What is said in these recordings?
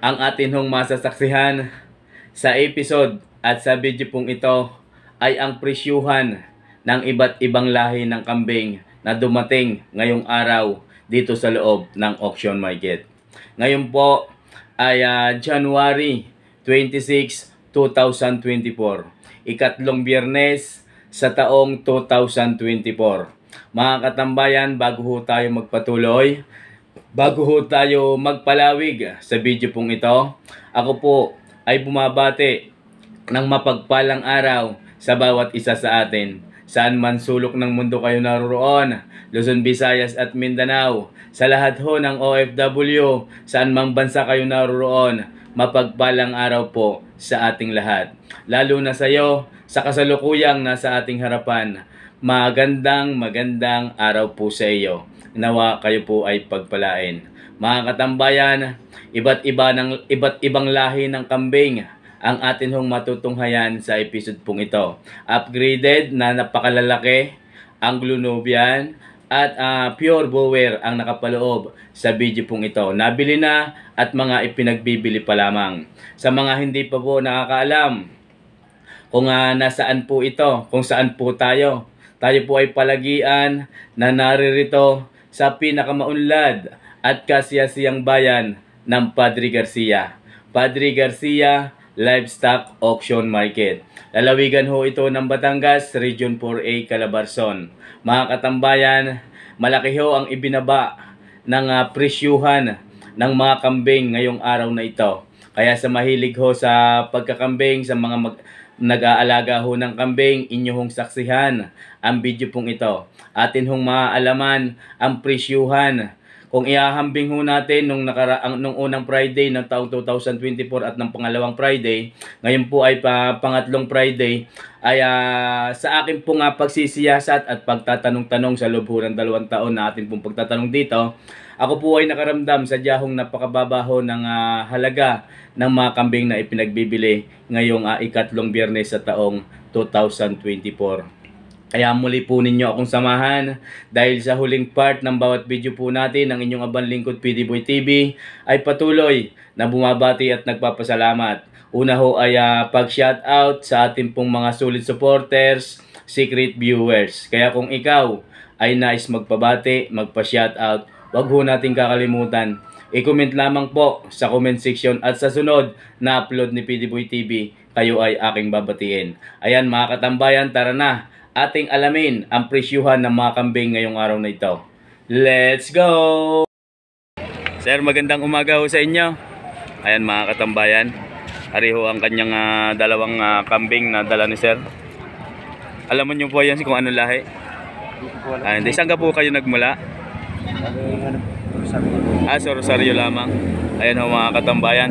Ang atin hong masasaksihan sa episode at sa video pong ito ay ang presyuhan ng iba't ibang lahi ng kambing na dumating ngayong araw dito sa loob ng auction market. Ngayon po ay January 26, 2024. Ikatlong biyernes sa taong 2024. Mga katambayan, bago ho tayo magpatuloy, bago ho tayo magpalawig sa video pong ito, ako po ay bumabati ng mapagpalang araw sa bawat isa sa atin. Saan man sulok ng mundo kayo naroon, Luzon, Visayas at Mindanao, sa lahat ho ng OFW, saan mang bansa kayo naroon, mapagpalang araw po sa ating lahat. Lalo na sa iyo, sa kasalukuyang nasa ating harapan, magandang araw po sa iyo. Nawa kayo po ay pagpalain. Mga katambayan, iba't ibang lahi ng kambing ang atin hong matutunghayan sa episode pong ito. Upgraded na napakalalaki, Anglo-Nubian at pure Boer ang nakapaloob sa video pong ito. Nabili na at mga ipinagbibili pa lamang. Sa mga hindi pa po nakakaalam kung nasaan po ito, kung saan po tayo. Tayo po ay palagian na naririto sa pinakamaunlad at kasiyasiyang bayan ng Padre Garcia. Padre Garcia Livestock Auction Market. Lalawigan ho ito ng Batangas, Region 4A, Calabarzon. Mga katambayan, malaki ho ang ibinaba ng presyuhan ng mga kambing ngayong araw na ito. Kaya sa mahilig ho sa pagkakambing, sa mga nag-aalaga ho ng kambing, inyong saksihan ang video pong ito. Atin hong maaalaman ang presyuhan. Kung ihahambing ho natin nung unang Friday ng taong 2024 at ng pangalawang Friday, ngayon po ay pangatlong Friday, ay sa akin pong pagsisiyasat at pagtatanong-tanong sa loob ng 2 taon na atin pong pagtatanong dito, ako po ay nakaramdam sa diyahong napakababaho ng halaga ng mga kambing na ipinagbibili ngayong ikatlong biyernes sa taong 2024. Kaya muli po ninyo akong samahan dahil sa huling part ng bawat video po natin ng inyong abang lingkod PDBoy TV ay patuloy na bumabati at nagpapasalamat. Una ho ay pag-shoutout sa ating pong mga solid supporters, secret viewers. Kaya kung ikaw ay nais magpabati, magpa-shoutout, wag ho natin kakalimutan. I-comment lamang po sa comment section at sa sunod na upload ni PDBoy TV, kayo ay aking babatiin. Ayan mga katambayan, tara na. Ating alamin ang presyuhan ng mga kambing ngayong araw na ito. Let's go! Sir, magandang umaga ho sa inyo. Ayan mga katambayan, ariho ang kanyang dalawang kambing na dala ni Sir. Alam mo nyo po yan kung ano lahi? Hindi, saan ka po kayo nagmula? Sa Rosario lamang. Ayan ho mga katambayan,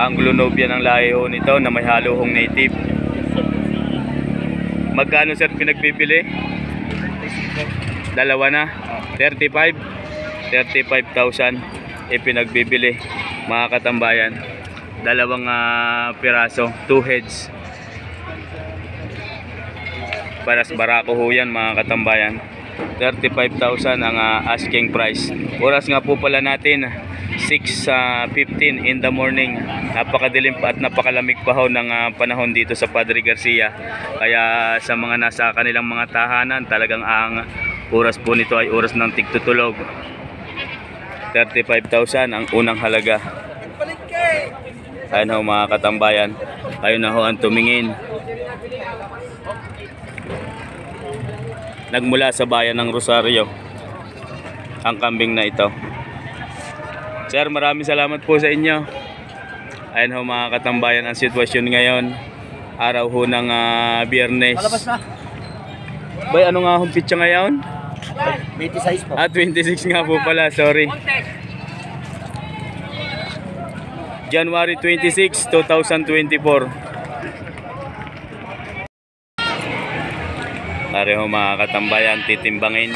Anglo-Nubian ang lahi ho nito na may halo hong native. Magkano Sir pinagbibili? Dalawa na? 35? 35,000 ipinagbibili mga katambayan. Dalawang piraso, 2 heads. Paras barako ho yan mga katambayan. 35,000 ang asking price. Oras nga po pala natin 6:15 in the morning. Napakadilim pa at napakalamig pa ho ng panahon dito sa Padre Garcia. Kaya sa mga nasa kanilang mga tahanan, talagang ang oras po nito ay oras ng tigtutulog. 35,000 ang unang halaga. Ayan ho mga katambayan, kayo na ho ang tumingin. Nagmula sa bayan ng Rosario ang kambing na ito. Sir, maraming salamat po sa inyo. Ayan ho mga katambayan ang sitwasyon ngayon. Araw ho ng biyernes. Malabas na. Bay, ano nga hong pitsa ngayon? 26 po. 26 nga po pala, sorry. January 26, 2024. Pareho mga katambayan, titimbangin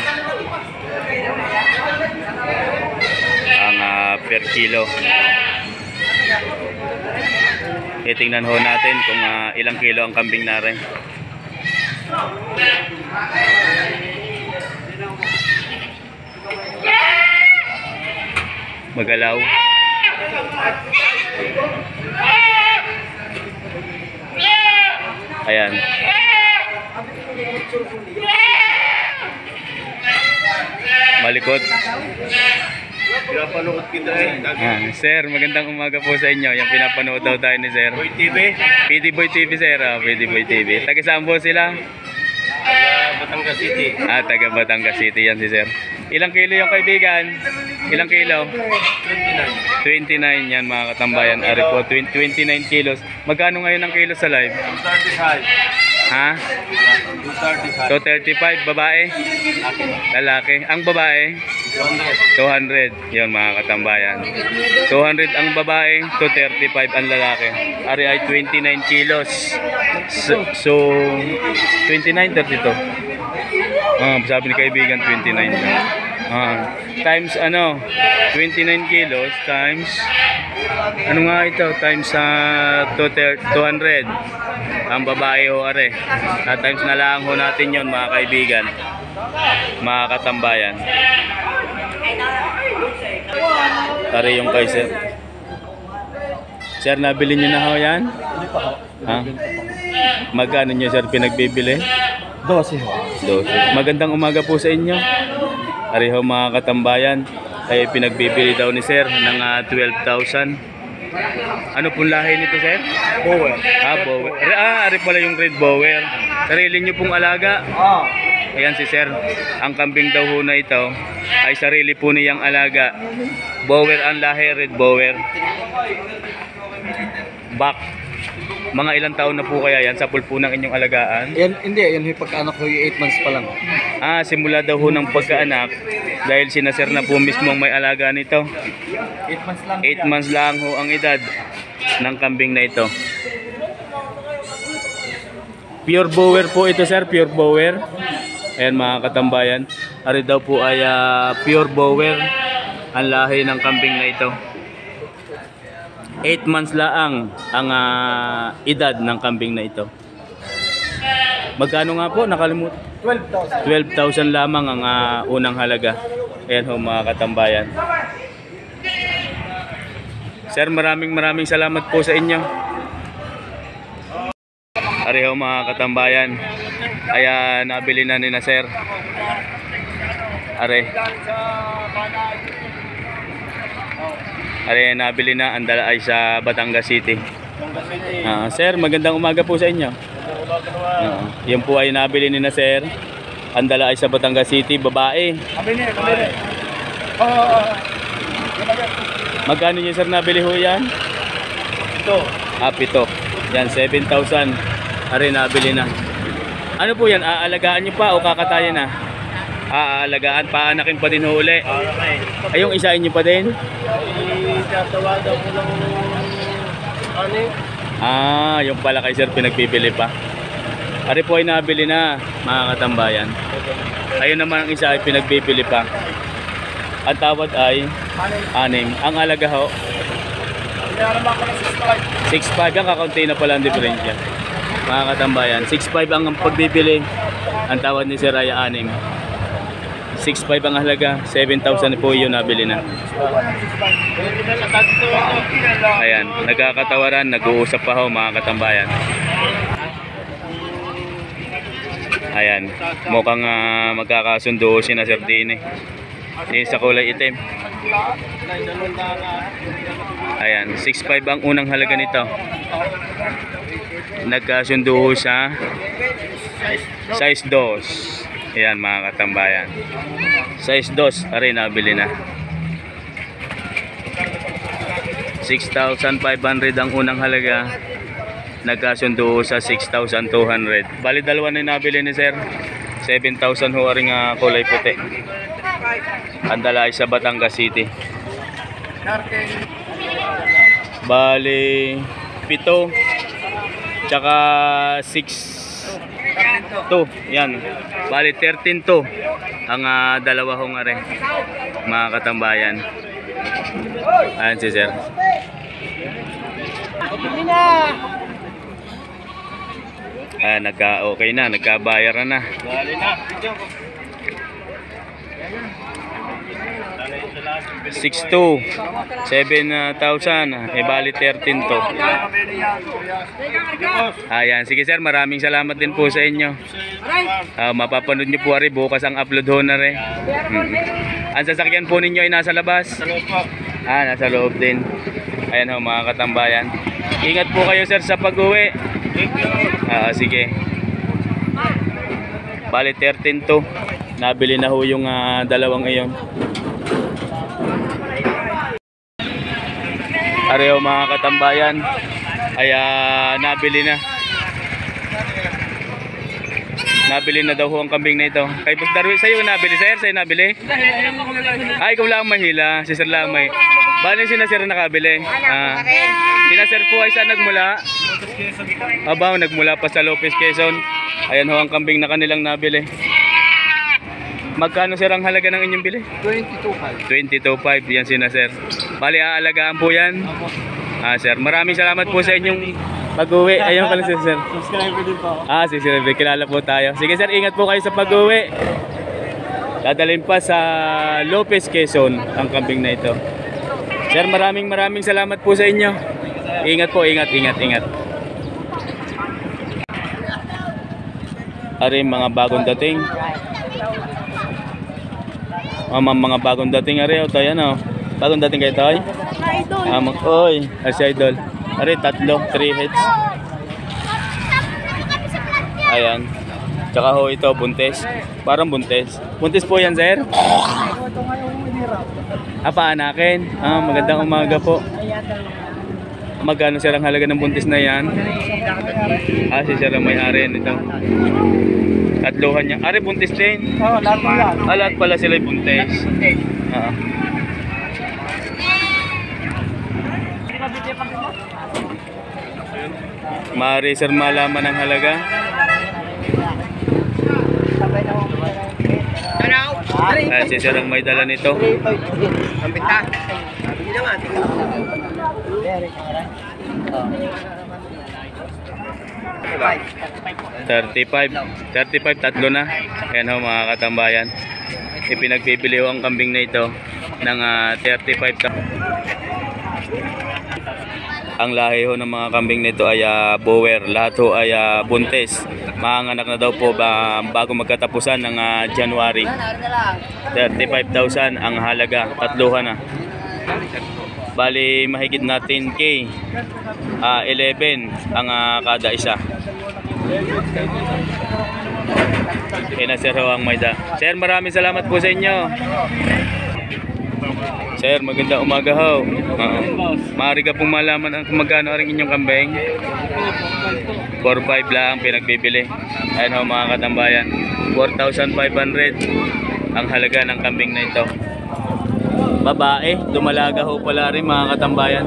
ang per kilo. Itingnan ho natin kung ilang kilo ang kambing natin. Magalaw. Ayan. Malikot. Pinapanood kita eh. Sir, magandang umaga po sa inyo. Yung pinapanood daw tayo ni Sir. Boy TV. PD Boy TV, Sir. PD Boy TV. Taga saan po sila? Batangas City. Taga Batangas City yan si Sir. Ilang kilo yung kaibigan? Ilang kilo? 29 yan mga katambayan. Ari po, 29 kilos. Magkano ngayon ang kilo sa live? 235. Ha? 235. 235, babae? Lalaki. Ang babae? 200. Yun mga katambayan. 200 ang babae, 235 ang lalaki. Ari ay 29 kilos. So 29, 32. Sabi ni kaibigan 29. Times ano? 29 kilos times ano nga ito? Times 200. Ang babae ho are. Times na lang ho natin yon mga kaibigan. Mga katambayan. Are yung kay Sir. Sir, nabili niyo na ho yan? Ha? Magkano niyo Sir pinagbibili? 12 ho. 12. Magandang umaga po sa inyo. Ariho mga katambayan. Ay pinagbibili daw ni Sir ng 12,000. Ano pong lahi nito Sir? Bower. Bower. Ari pala yung red bower. Sarili niyo pong alaga. Ayan si Sir. Ang kambing daw ho na ito ay sarili po niyang alaga. Bower ang lahi, red bower. Back. Mga ilang taon na po kaya yan sa pulpo ng inyong alagaan? Yan, hindi. Yan yung pagkaanak ko yung 8 months pa lang. Simula daw ho ng pagkaanak dahil sina Sir na po mismo ang may alaga nito. 8 months lang. 8 months lang ho ang edad ng kambing na ito. Pure bower po ito Sir, pure bower. Ayan mga katambayan. Ari daw po ay pure bower ang lahi ng kambing na ito. 8 months lang ang edad ng kambing na ito. Magkano nga po? Nakalimutan. 12,000 lamang ang unang halaga. Ayan ho mga katambayan. Sir, maraming salamat po sa inyo. Ari ho mga katambayan. Ay nabili na ni na Sir. Ari nabili na, ang dala ay sa Batangas City. Sir, magandang umaga po sa inyo. Yan po ay nabili ni na Sir. Ang dala ay sa Batangas City, babae. Magkano niyo Sir nabili ho yan? Pito. Yan, 7,000. Ari nabili na. Ano po yan? Aalagaan niyo pa o kakatayin na? Aalagaan, paanakin pa din ho uli. Ay, yung isain niyo pa din? Tatawagan ko lang yung pala kay Sir pinagpipili pa. Ari po ay nabili na mga katambayan. Ayun naman ang isa ay pinagpipili pa. Ang tawad ay 6. Ang alaga ho 6,500. Ang kakaunti na pala ang diferensya mga katambayan. 6,500 ang pagbibili. Ang tawad ni Sir ay 6. 6,500 ang halaga, 7,000 po yun nabili na. Ayan, nagkakatawaran, nag-uusap pa ho mga katambayan. Ayan, mukhang magkakasundo si na Sir Dine. Sa kulay itim. Ayan, 6,500 ang unang halaga nito. Nagkasundo sa size 2. Ayan mga katambayan. Size 2, ari nabili na. 6,500 ang unang halaga. Nagkasundo sa 6,200. Bali dalawa na nabili ni Sir. 7,000 ho ring kulay puti. Ang dala ay sa Batangas City. Bali 7 tsaka 6 yan. Bali 13 to ang dalawa hong are mga katambayan. Ayan si Sir. Nagka-okay na, nagkabayaran na. 6'2", 7,000. Bali 13 to. Ayan, sige sir, maraming salamat din po sa inyo. Mapapanood nyo po ari bukas ang upload ho na rin. Ang sasakyan po ninyo ay nasa labas? Nasa loob din. Ayan ho mga katambayan. Ingat po kayo sir sa pag-uwi. Sige. Bali 13 to. Nabili na ho yung dalawang iyon. Areho mga katambayan ay nabili na. Nabili na daw ho ang kambing na ito. Kay Boss Darwin, sa'yo nabili sir? Sa'yo nabili? Ikaw lang mahila. Si sir lang may. Bali si Nasir nakabili. Si Nasir po ay saan nagmula? Nagmula pa sa Lopez, Quezon. Ayan ho ang kambing na kanilang nabili. Magkano sir ang halaga ng inyong bili? 22.5. 22.5 yan si Nasir. Bali aalagaan po yan. Sir, maraming salamat po sa inyong pag-uwi. Ayun pala sir. Subscriber din po. Si Sir, kilala po tayo. Sige sir, ingat po kayo sa pag-uwi. Dadalhin pa sa Lopez, Quezon ang kambing na ito. Sir, maraming salamat po sa inyo. Ingat po, ingat. Ari mga bagong dating. Mga bagong dating ari o tayo ano. Bagong dating kayo tayo. Si Idol. Ari 3 heads. Ayan. Tsaka ho ito buntes. Parang buntes. Buntes po yan sir. Paanakin. Magandang umaga po. Magkano sir ang halaga ng buntis na yan? Si sir ang may-ari nito. Tatluhan niya. Ari buntis din. Lahat po yan. Lahat pala sila buntis. Maaari sir malaman ang halaga. Si sir ang may dala nito. 35 tatlo na. Ayan ho mga katambayan. Ipinagbibili ho ang kambing na ito ng 35. Ang lahi ho ng mga kambing nito ay Boer. Lahat ho ay buntis. Manganak na daw po bago magkatapusan ng January. 35,000 ang halaga. Tatluhan na. Bali mahigit na 10K. 11 ang kada isa. Kaya sir ho ang may da. Sir, maraming salamat po sa inyo. Sir, magandang umaga ho. Maaari ka pong malaman kung magkano ang inyong kambing? 4,500 lang pinagbibili. Ayan ho mga katambayan. 4,500 ang halaga ng kambing na ito. Babae, dumalaga ho pala rin mga katambayan.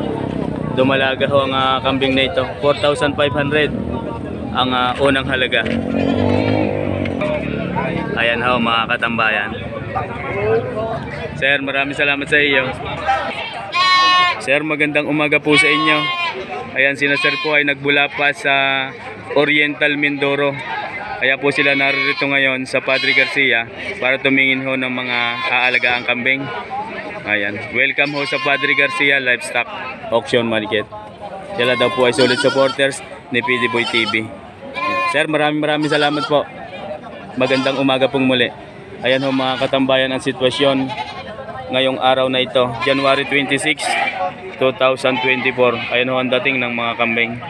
Dumalaga ho ang kambing na ito. 4,500 ang unang halaga. Ayan ho mga katambayan. Sir, maraming salamat sa iyo. Sir, magandang umaga po sa inyo. Ayan, sina sir po ay nagbula pa sa Oriental Mindoro. Kaya po sila narito ngayon sa Padre Garcia para tumingin ho ng mga aalagaan kambing. Ayan, welcome ho sa Padre Garcia Livestock Auction Market. Sila daw po ay solid supporters ni PD Boy TV. Sir, maraming salamat po. Magandang umaga pong muli. Ayan ho mga katambayan ang sitwasyon ngayong araw na ito, January 26, 2024. Ayan ho ang dating ng mga kambing.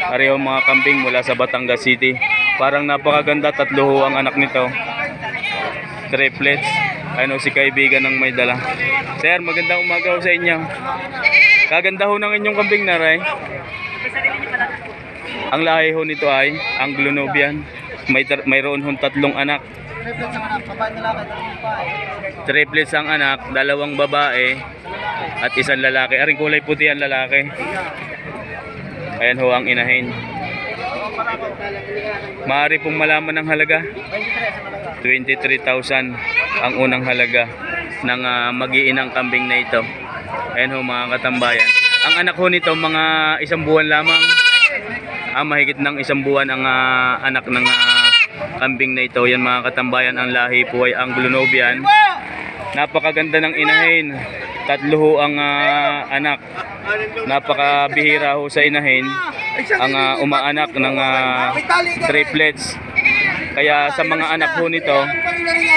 Pareho mga kambing mula sa Batangas City. Parang napakaganda, 3 ho ang anak nito. Triplets. Ayan ho si kaibigan ng may dala. Sir, magandang umaga ho sa inyo. Kaganda ho ng inyong kambing na rin. Ang lahi ho nito ay Anglo-Nubian. Mayroon hong 3 anak. Triplets ang anak, 2 babae at 1 lalaki. Aring kulay puti ang lalaki. Ayan ho ang inahin. Maaari pong malaman ang halaga. 23,000 ang unang halaga ng mag-iinang kambing na ito. Ayan ho mga katambayan. Ang anak ho nito mga 1 buwan lamang. Mahigit ng 1 buwan ang anak ng kambing na ito. Yan mga katambayan, ang lahi po ay Anglo-Nubian. Napakaganda ng inahin. Tatlo ho ang anak. Napakabihira ho sa inahin ang umaanak ng triplets. Kaya sa mga anak ho nito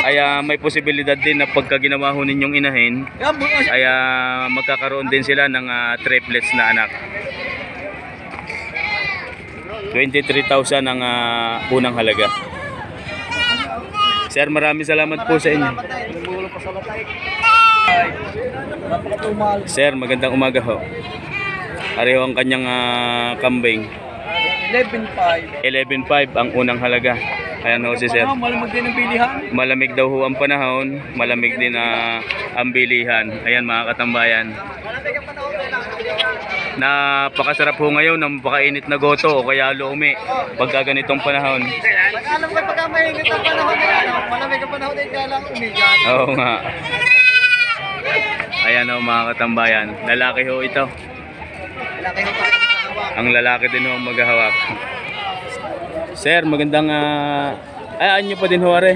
ay may posibilidad din na pagka ginawa ho ninyong inahin ay magkakaroon din sila ng triplets na anak. 23,000 ang unang halaga. Sir, maraming salamat po sa inyo. Sir, magandang umaga ho. Pareho ang kanyang kambing. 11.5. 11,500 ang unang halaga. Ayan ho si Sir. Malamig din ang bilihan. Malamig daw ho ang panahon. Malamig din ang bilihan. Ayan mga katambayan. Napakasarap ho ngayon ng napakainit na goto o kaya lumi pagka ganitong panahon. Alam ko pagka mainit ang panahon na yan, malamig ang panahon na yan, kaya lang umigat. Oo nga. Ayan ho mga katambayan. Lalaki ho ito. Laki ng panahon. Ang lalaki din ho ang maghahawak. Sir, magandang ayaan nyo pa din ho are.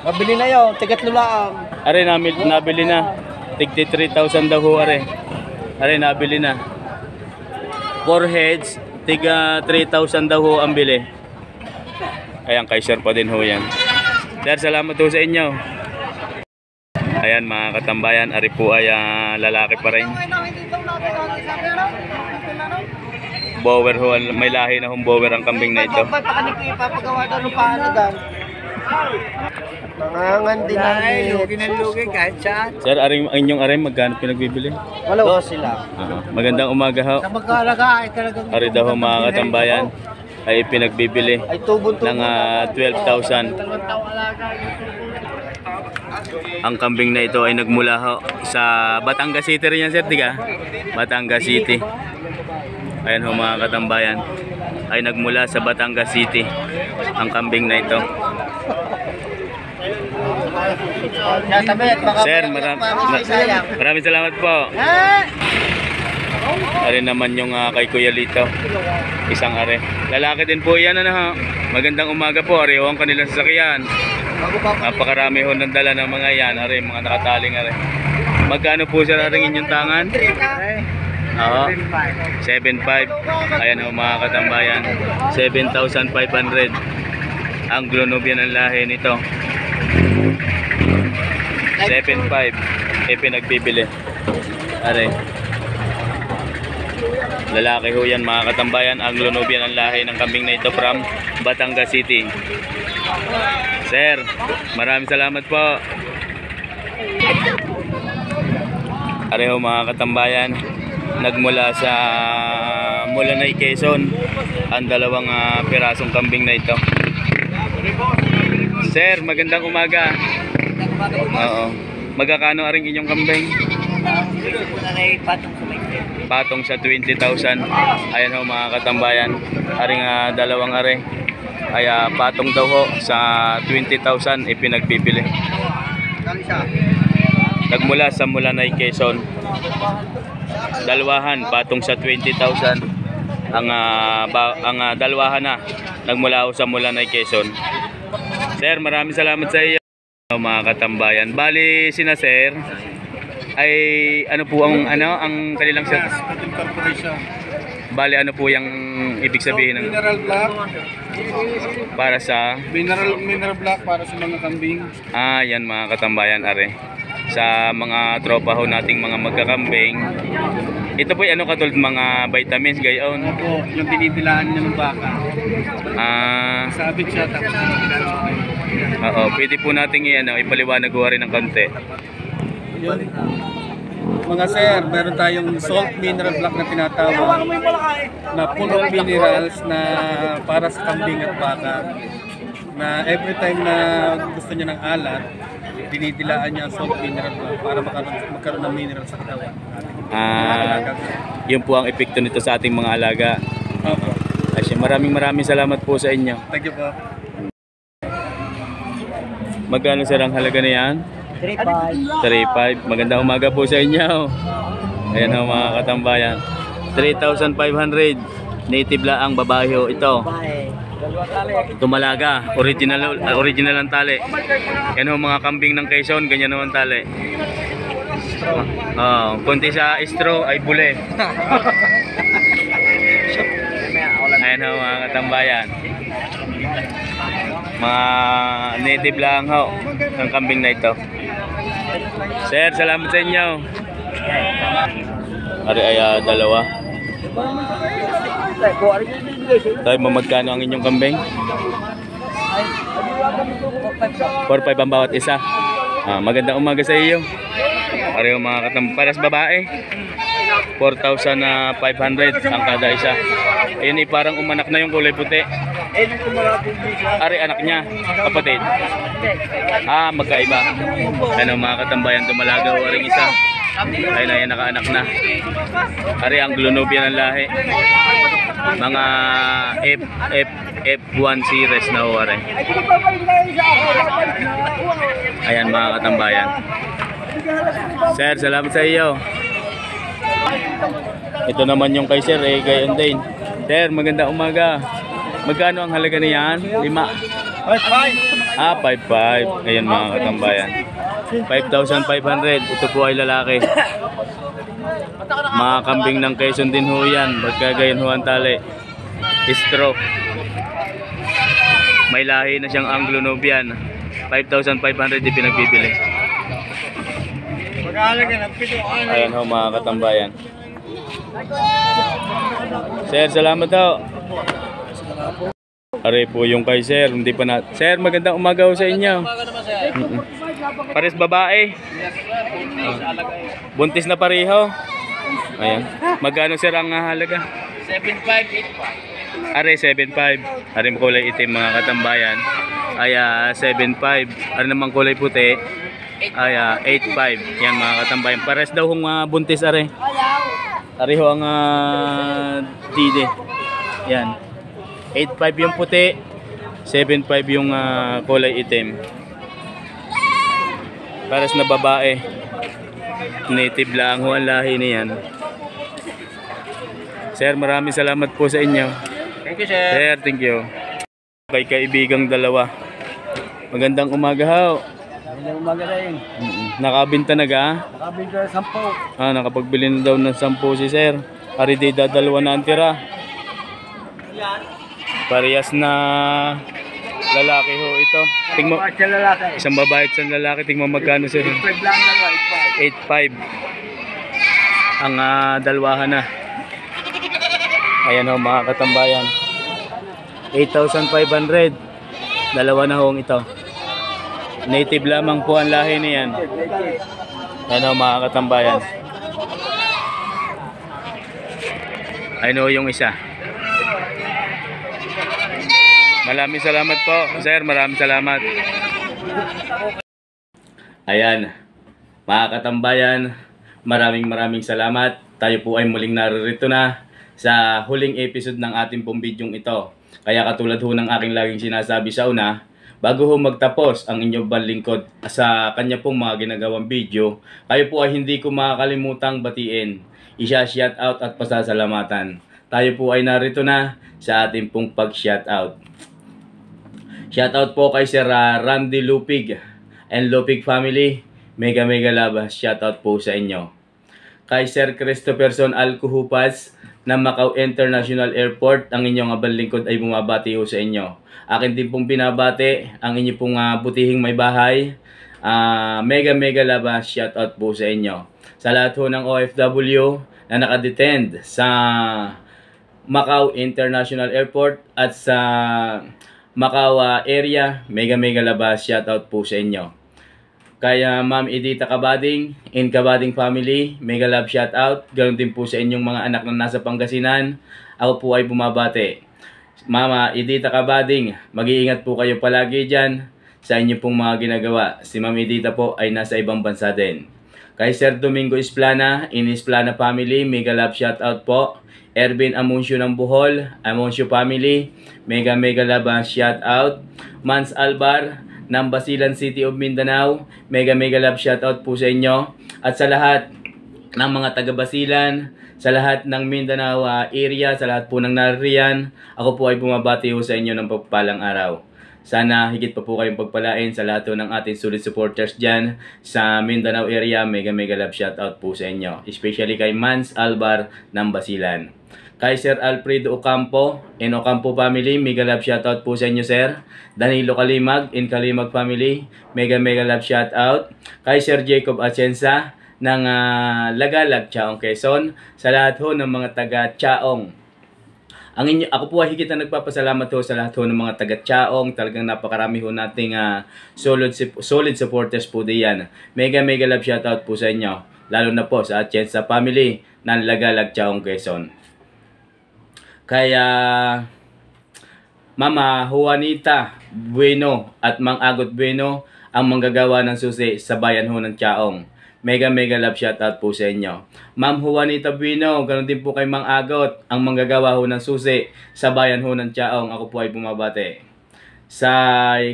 Mabili na yun, tigat lulaang. Are, nabili na. Tigti 3,000 daw ho are. Are, nabili na. 4 heads, tiga 3,000 daw ho ang bili. Ayan, kay Sir pa din ho yan. Sir, salamat ho sa inyo. Ayan mga katambayan, ari po ay lalaki pa rin. Bower ho, may lahi na hong bower ang kambing na ito. Papagawa daw ng paano daw. Nangangan din namin. Lugi ng lugi kahit saan. Sir, ang inyong aring magkano pinagbibili? Wala sila. Magandang umaga ho. Sa mag-aalaga ay talagang... Ari daw ho mga katambayan ay pinagbibili ay tubon-tubon ng 12,000. Ang kambing na ito ay nagmula ho sa Batangas City rin yan, sir, diga? Batangas City. Ayan ho mga katambayan, ay nagmula sa Batangas City ang kambing na ito. Sir, maraming salamat po. Are naman yung kay Kuya Lito, isang are. Lalaki din po yan, ano ha? Magandang umaga po, are ho ang kanilang sasakyan. Napakarami ho ng dala ng mga yan, are, mga nakataling are. Magkano po sir aring inyong tangan? Oo, 7,500. Ayan ho mga katambayan, 7,500 ang glonobia ng lahi nito. 7,500 pinagbibili. Are, lalaki ho yan mga katambayan, ang glonobia ng lahi ng kambing na ito from Batangas City. Sir, maraming salamat po. Areho mga katambayan, nagmula sa Mulanay, Quezon ang dalawang pirasong kambing na ito. Sir, magandang umaga. Oo. Magkakano aring inyong kambing? Patong sa 20,000. Ayan ho mga katambayan, aring dalawang are ay patong daw ho sa 20,000 ipinagbibili. Nagmula sa Mulanay, Quezon. Dalwahan patong sa 20,000 ang dalwahan na nagmula sa Mulanay, Quezon. Sir, maraming salamat sa iyo mga katambayan. Bali sina sir ay ano po ang kanilang sir? Bali ano po yung ibig sabihin ng Mineral black para sa mineral black para sa mga kambing. yan mga katambayan are. Sa mga tropa ho nating mga magkakambing. Ito po ay katulad mga vitamins gayon. Opo, yung dinidilaan niya ng baka. Sabit siya tapos dinidilaan siya. Oo, pwede po nating ipaliwanag ko rin ng konti. Yun. Mga sir, meron tayong salt mineral black na tinatawag na full of minerals na para sa kambing at baka. Na every time na gusto niya ng alat, dinidilaan niya ang salt mineral black para magkaroon ng mineral sa katawan. Yun po ang epekto nito sa ating mga alaga. Asya, maraming salamat po sa inyo. Thank you po. Magkano sir ang halaga na yan? 3,500. Magandang umaga po sa inyo. Ayan ho mga katambayan. 3,500. Native lang ang babae ho ito. Tumalaga. Original ang tali. Yan ho mga kambing ng Quezon. Ganyan naman tali. Kunti sa straw ay bule. Ayan ho mga katambayan. Mga native lang ho ang kambing na ito. Sir, salamat sa inyo. Ari ay dalawa. Tayo magkano ang inyong kambing? 4-5 ang bawat isa. Magandang umaga sa iyo. Pareho mga katambayan. Pares babae. 4,500 ang kada isa. Ayun eh, parang umanak na yung kulay puti. Ari anak niya, kapatid. Magkaiba. Ano mga katambayan, dumalagaw ring isa. Ayun na yan, nakaanak na. Ari ang Glonovian ng lahi. Mga F1 series na huwari. Ayan mga katambayan. Sir, salamat sa iyo. Ito naman yung kay Sir, gayon din. Sir, maganda umaga. Magkano ang halaga niyan? 5. 5,500. Ayan mga katambayan. 5,500. Ito po ay lalaki. Mga kambing ng Quezon din ho yan. Pagkagayon ho ang tali. Istro. May lahi na siyang Anglo-Nubian. 5,500 di pinagbibili. Ayan ho mga katambayan. Sir, salamat ho. Are po yung kay Sir. Hindi pa na. Sir, magandang umaga ho sa inyo. Pares babae. Buntis na pareho. Ayan. Magkano Sir ang halaga? 7,500. Are 7,500. Are kulay itim mga katambayan. Ay 7,500. Are naman kulay puti. Ay 8,500. Yan mga katambayan. Pares daw hong buntis are. Are ho ang dide. Yan. 8,500 yung puti. 7,500 yung kulay itim. Pares na babae. Native lang ho ang lahi niyan. Sir, maraming salamat po sa inyo. Thank you, sir. Sir, thank you. Kay kaibigang dalawa. Magandang umaga ho. Magandang umaga rin. Nakabinta na ga? Nakabinta 10. Nakapagbili na daw ng 10 si Sir. Ari di dadalawa na ang tira. Parehas na lalaki ho ito. Tingmo, isang babae at isang lalaki. Tingmo magkano Sir? 8,500 lang dalawa, 8,500. Ang dalawahan na. Ayan ho mga katambayan. 8,500. Dalawa na hong ito. Native lamang po ang lahi niyan. Ayan ho mga katambayan. Ayan ho yung isa. Maraming salamat po, Sir. Maraming salamat. Ayan. Mga katambayan, maraming salamat. Tayo po ay muling naririto na sa huling episode ng ating pong bidyong ito. Kaya katulad ho ng aking laging sinasabi sa una, bago ho magtapos ang inyong lingkod sa kanya pong mga ginagawang video, kayo po ay hindi ko makakalimutang batiin, shout out at pasasalamatan. Tayo po ay narito na sa ating pong pag-shoutout. Shoutout po kay Sir Randy Lupig and Lupig family. Mega love. Shoutout po sa inyo. Kay Sir Christopherson Alcuhupas ng Macau International Airport, ang inyong lingkod ay bumabati ho sa inyo. Akin din pong binabati ang inyong pong butihing may bahay. Mega love. Shoutout po sa inyo. Sa lahat ho ng OFW na nakadetend sa Macau International Airport at sa Macau area, mega love. Shoutout po sa inyo. Kaya Ma'am Edita Kabading, in Kabading family, mega love shoutout. Ganoon din po sa inyong mga anak na nasa Pangasinan. Ako po ay bumabati. Mama Edita Kabading, mag-iingat po kayo palagi dyan sa inyong pong mga ginagawa. Si Ma'am Edita po ay nasa ibang bansa din. Kay Sir Domingo Isplana, in Isplana family, mega love shoutout po. Ervin Amuncio ng Bohol, Amuncio family, mega love shoutout. Mans Albar ng Basilan City of Mindanao, mega love shoutout po sa inyo. At sa lahat ng mga taga Basilan, sa lahat ng Mindanao area, sa lahat po ng nariyan, ako po ay bumabati ho sa inyo ng pagpapalang araw. Sana higit pa po kayong pagpalain sa lahat ng ating solid supporters dyan sa Mindanao area. Mega love shoutout po sa inyo. Especially kay Mans Albar ng Basilan. Kay Sir Alfredo Ocampo in Ocampo family, mega love shoutout po sa inyo sir. Danilo Kalimag in Kalimag family, mega love shoutout. Kay Sir Jacob Atienza ng Lagalag, Chaong, Quezon. Sa lahat ho ng mga taga Chaong. Ako po ay higit na nagpapasalamat ho sa lahat ho ng mga taga Chaong. Talagang napakarami ho nating solid supporters po diyan. Mega love shoutout po sa inyo. Lalo na po sa Atienza family ng Lagalag, Chaong, Quezon. Kaya Mama Juanita Bueno at Mang Agot Bueno ang manggagawa ng susi sa bayan ho ng Chaong. Mega love shoutout po sa inyo. Ma'am Juanita Bueno, ganoon din po kay Mang Agot ang manggagawa ho ng susi sa bayan ho ng Chaong. Ako po ay bumabate.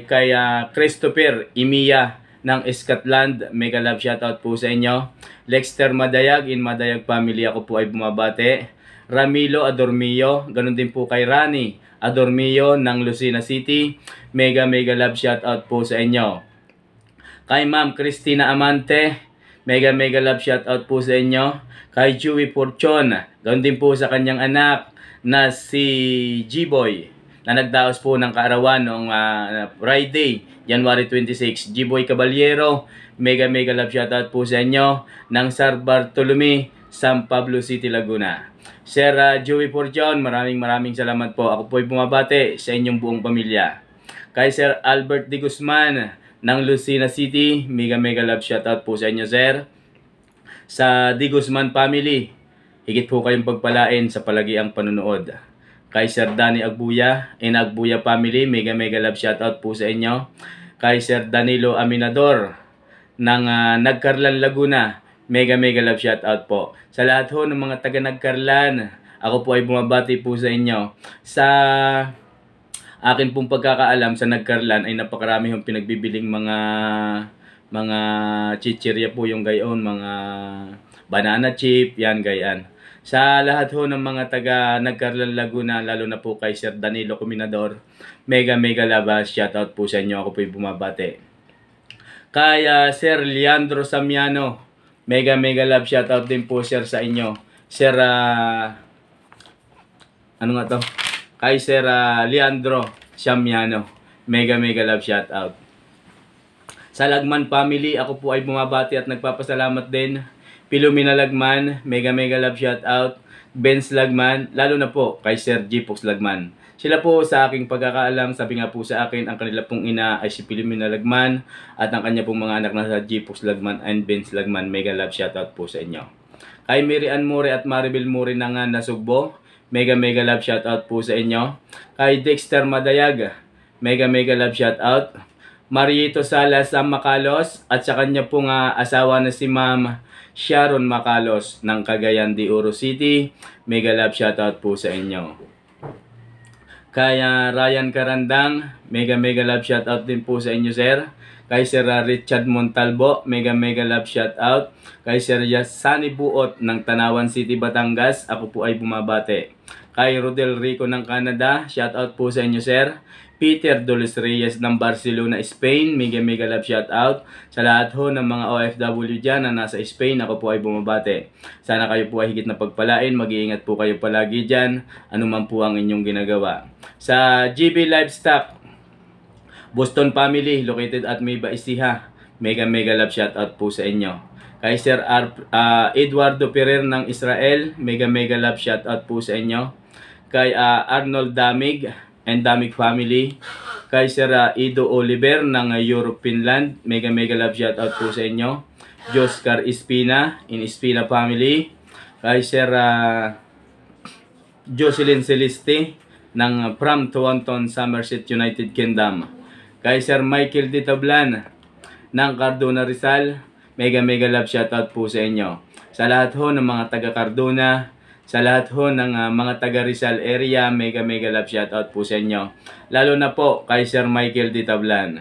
Kay Christopher Imiya ng Scotland, mega love shoutout po sa inyo. Lexter Madayag in Madayag family, ako po ay bumabate. Ramilo Adormio, ganun din po kay Rani Adormio ng Lucena City. Mega love shoutout po sa inyo. Kay Ma'am Christina Amante, mega love shoutout po sa inyo. Kay Joey Fortune, ganun din po sa kanyang anak na si G-Boy na nagdaos po ng kaarawan noong Friday, January 26. G-Boy Caballero, mega love shoutout po sa inyo ng San Bartolome, San Pablo City, Laguna. Sir Joey Fortune, maraming salamat po. Ako po ay bumabate sa inyong buong pamilya. Kay Sir Albert De Guzman ng Lucena City, mega love shoutout po sa inyo sir. Sa De Guzman family, higit po kayong pagpalain sa palagiang panunood. Kay Sir Danny Agbuya in Agbuya family, mega love shoutout po sa inyo. Kay Sir Danilo Aminador ng Nagcarlan, Laguna, mega love shoutout po. Sa lahat ho ng mga taga Nagcarlan, ako po ay bumabati po sa inyo. Sa akin pong pagkakaalam sa Nagcarlan ay napakarami hong pinagbibiling mga chichirya po yung gayon, mga banana chip, yan gayan. Sa lahat ho ng mga taga Nagcarlan, Laguna, lalo na po kay Sir Danilo Cominador, mega love shoutout po sa inyo. Ako po ay bumabati. Kay Sir Leandro Samiano, mega love shoutout din po sir sa inyo. Sir Kay Sir Leandro Samiano, mega love shoutout. Sa Lagman family, ako po ay bumabati at nagpapasalamat din. Pilumina Lagman, mega love shoutout. Benz Lagman, lalo na po kay Sir G-Pox Lagman. Sila po sa aking pagkakaalam, sabi nga po sa akin, ang kanila pong ina ay si Pilumina Lagman at ang kanya pong mga anak na sa G-Pox Lagman and Benz Lagman. Mega love shoutout po sa inyo. Kay Mary Ann More at Maribel More ng Nasugbo, mega love shoutout po sa inyo. Kay Dexter Madayag, mega love shoutout. Mariito Salas sa Macalos at sa kanya pong asawa na si Ma'am Sharon Macalos ng Cagayan de Oro City, mega love shoutout po sa inyo. Kaya Ryan Karandang, mega love shoutout din po sa inyo sir. Kay Sir Richard Montalbo, mega love shoutout. Kay Sir Sunny Buot ng Tanawan City, Batangas, ako po ay bumabate. Kay Rodel Rico ng Canada, shoutout po sa inyo sir. Peter Doles Reyes ng Barcelona, Spain, mega love shoutout. Sa lahat ho ng mga OFW dyan na nasa Spain, ako po ay bumabate. Sana kayo po ay higit na pagpalain, mag-iingat po kayo palagi dyan, anuman po ang inyong ginagawa. Sa GB Livestock, Boston family, located at Mayba Ecija, mega love shoutout po sa inyo. Kay Sir Eduardo Pereira ng Israel, mega love shoutout po sa inyo. Kay Arnold Damig and Damig family. Kay Sir Ido Oliver ng Europe, Finland, mega love shoutout po sa inyo. Joscar Espina in Espina family. Kay Sir Jocelyn Celeste ng from Toronto, Somerset, United Kingdom. Kay Sir Michael de Tablan ng Cardona, Rizal, mega love shoutout po sa inyo. Sa lahat ho ng mga taga Cardona, sa lahat ho ng mga taga Rizal area, mega love shoutout po sa inyo. Lalo na po kay Sir Michael de Tablan.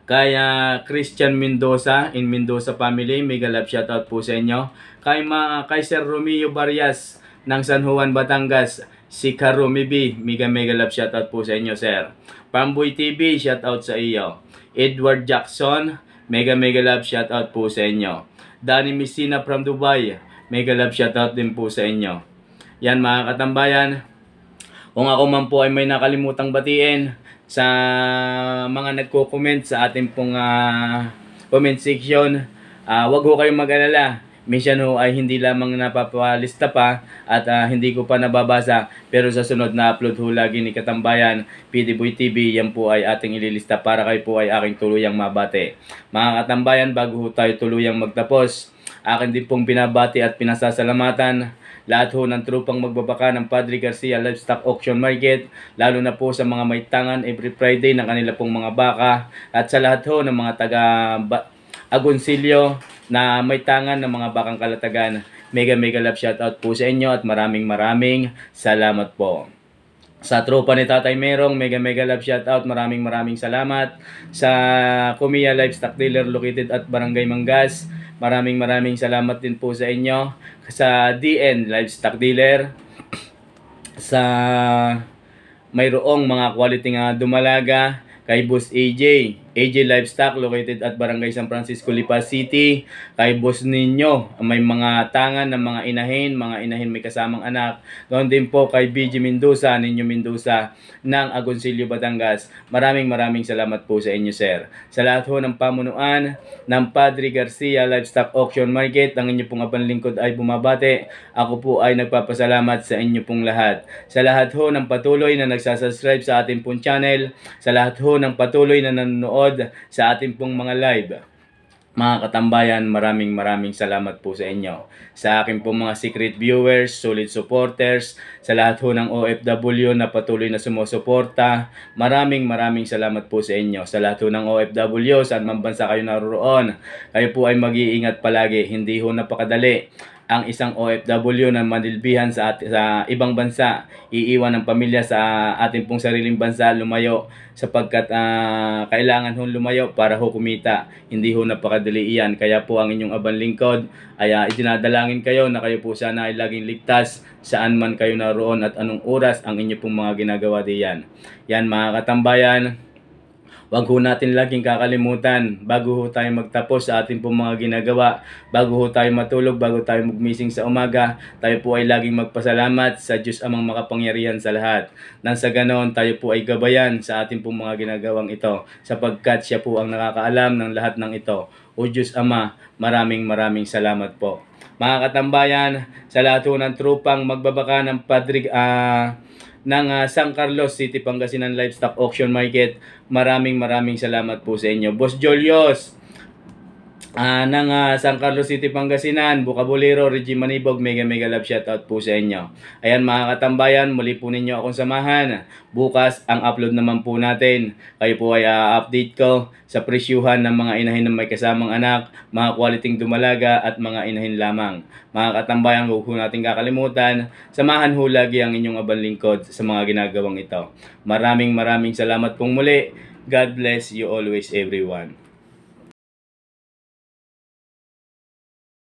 Kay Christian Mendoza in Mendoza family, mega love shoutout po sa inyo. Kay Sir Romeo Barrias ng San Juan, Batangas, Si Karumi B, mega love shoutout po sa inyo, sir. Pamboy TV, shoutout sa iyo. Edward Jackson, mega love shoutout po sa inyo. Danny Messina from Dubai, mega love shoutout din po sa inyo. Yan mga katambayan, kung ako man po ay may nakalimutang batiin sa mga nagko-comment sa ating pong comment section, wag ho kayong mag-alala. Minsan ho ay hindi lamang napapalista pa at hindi ko pa nababasa, pero sa sunod na upload ho lagi ni Katambayan, PD Boy TV, yan po ay ating ililista para kayo po ay aking tuluyang mabate. Mga Katambayan, bago ho tayo tuluyang magtapos, akin din pong binabati at pinasasalamatan lahat ho ng trupang magbabaka ng Padre Garcia Livestock Auction Market, lalo na po sa mga may tangan every Friday ng kanila pong mga baka, at sa lahat ho ng mga taga Agoncillo na may tangan ng mga bakang Kalatagan. Mega love shoutout po sa inyo at maraming salamat po. Sa tropa ni Tatay Merong, mega love shoutout, maraming salamat. Sa Kumiya Livestock Dealer located at Barangay Mangas, maraming salamat din po sa inyo. Sa DN Livestock Dealer, sa mayroong mga quality nga dumalaga, kay Boss AJ Livestock located at Barangay San Francisco, Lipa City. Kay Boss Ninyo, may mga tangan ng mga inahin may kasamang anak. Ganoon din po kay BG Mendoza, Ninyo Mendoza ng Agoncillo, Batangas. Maraming salamat po sa inyo, sir. Sa lahat ho ng pamunuan ng Padre Garcia Livestock Auction Market, ang inyo pong abang lingkod ay bumabate. Ako po ay nagpapasalamat sa inyo pong lahat. Sa lahat ho ng patuloy na nagsasubscribe sa ating pong channel, sa lahat ho ng patuloy na nanonood sa ating pong mga live. Mga Katambayan, maraming salamat po sa inyo. Sa aking pong mga secret viewers, solid supporters, sa lahat ho ng OFW na patuloy na sumusuporta, maraming salamat po sa inyo. Sa lahat ho ng OFW, saan man bansa kayo naroon, kayo po ay mag-iingat palagi. Hindi ho napakadali ang isang OFW na manilbihan sa ibang bansa, iiwan ng pamilya sa ating pong sariling bansa, lumayo, sapagkat kailangan ho lumayo para ho kumita. Hindi ho napakadali iyan. Kaya po ang inyong abang lingkod ay itinadalangin kayo na kayo po sana ay laging ligtas saan man kayo naroon at anong oras ang inyo pong mga ginagawa diyan. Yan mga Katambayan, wag ho natin laging kakalimutan bago ho tayo magtapos sa ating pong mga ginagawa, bago ho tayo matulog, bago tayo magmising sa umaga, tayo po ay laging magpasalamat sa Diyos Amang makapangyarihan sa lahat. Nang sa ganoon, tayo po ay gabayan sa ating pong mga ginagawang ito, sapagkat siya po ang nakakaalam ng lahat ng ito. O Diyos Ama, maraming salamat po. Mga Katambayan, sa lahat ho ng trupang magbabaka ng Padre San Carlos City, Pangasinan Livestock Auction Market, maraming salamat po sa inyo. Boss Julius ng San Carlos City, Pangasinan, Bukabulero, Reggie Manibog, mega love shoutout po sa inyo. Ayan mga Katambayan, muli po ninyo akong samahan. Bukas ang upload naman po natin. Kayo po ay update ko sa presyuhan ng mga inahin na may kasamang anak, mga quality dumalaga at mga inahin lamang. Mga Katambayan, huwag ho natin kakalimutan, samahan ho lagi ang inyong abang lingkod sa mga ginagawang ito. Maraming salamat pong muli. God bless you always, everyone.